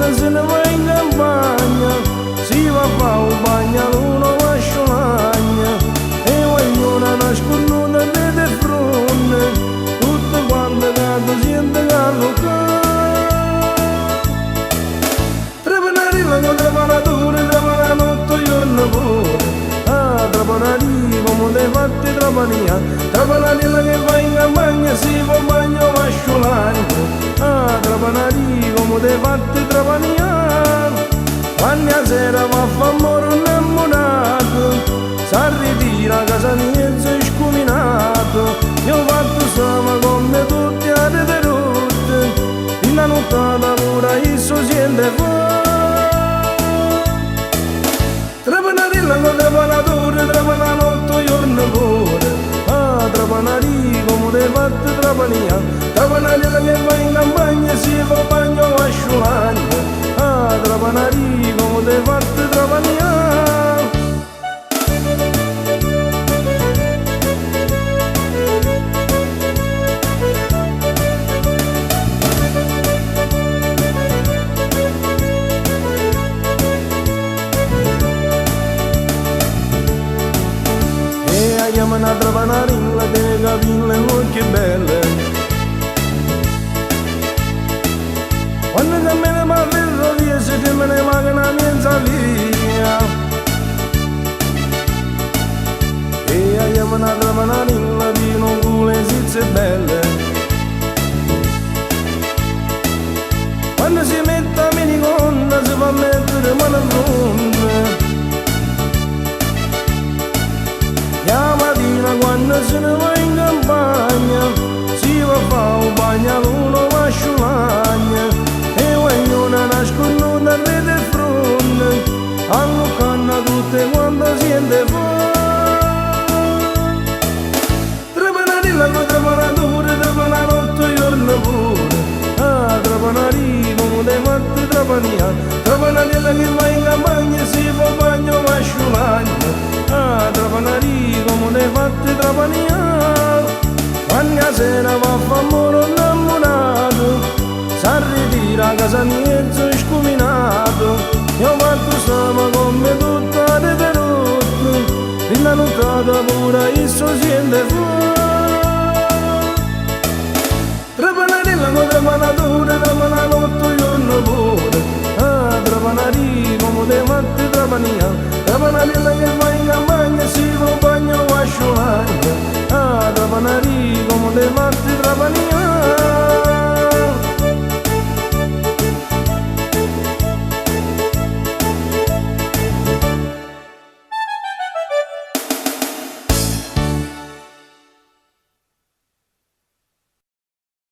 quando se ne va in campagna, si va a fare un bagno all'uno vasciolagna, e ognuno nasconduta vede fronte, tutte quante cade siente callo. Trapanarilla con trapanature, trapana notte giorno pure, trapanarì come te fatti trapania, trapanarilla che va in campagna si fa un bagno vasciolagna, trapanarì come te fatti trapania, quando a sera va a fa amore innamorato, s'arritira a casa mia e si scuminato, io ho fatto sama come tutti a rete rotte, in la nottata pure isso siente fuori. Trapanarilla con trapanatore, trapana notte giorno pure, trapanarì come te fatti trapania, trapanarilla che va in campagna si fa bagno vasciolagna, trapanarì come te fatti trapania. Chiamano a trapanarilla, te capille molto belle. Quando cammina ma ferrovia si fermano le macchine a mezza via. E chiamano a trapanarilla, vino culo e sizze belle. Quando si mette a miniconda si fa mettere mano a fronte. La mattina quando se ne va in campagna si va a fare un bagno all'uno vasciolagna, e ognuno nasconduta a rete fronte, alloccando tutte quando siente fuori. Trapanarilla con trapanature, trapana notte giorno pure, trapanarì come te fatti trapania, trapanarilla che va in campagna si fa bagno vasciolagna, trapanarì come te fatti trapania, quando a sera va a fa amore innamorato, s'arritira a casa mia e si scuminato, io ho fatto sama come tutta rete rotte, in la nottata pure isso siente fuori. Trapanarilla con trapanature, trapana notte giorno pure, trapanarì come te fatti trapania, trapanarilla che va in campagna si fa un bagno vasciolagna, trapanarì come te fatti trapania.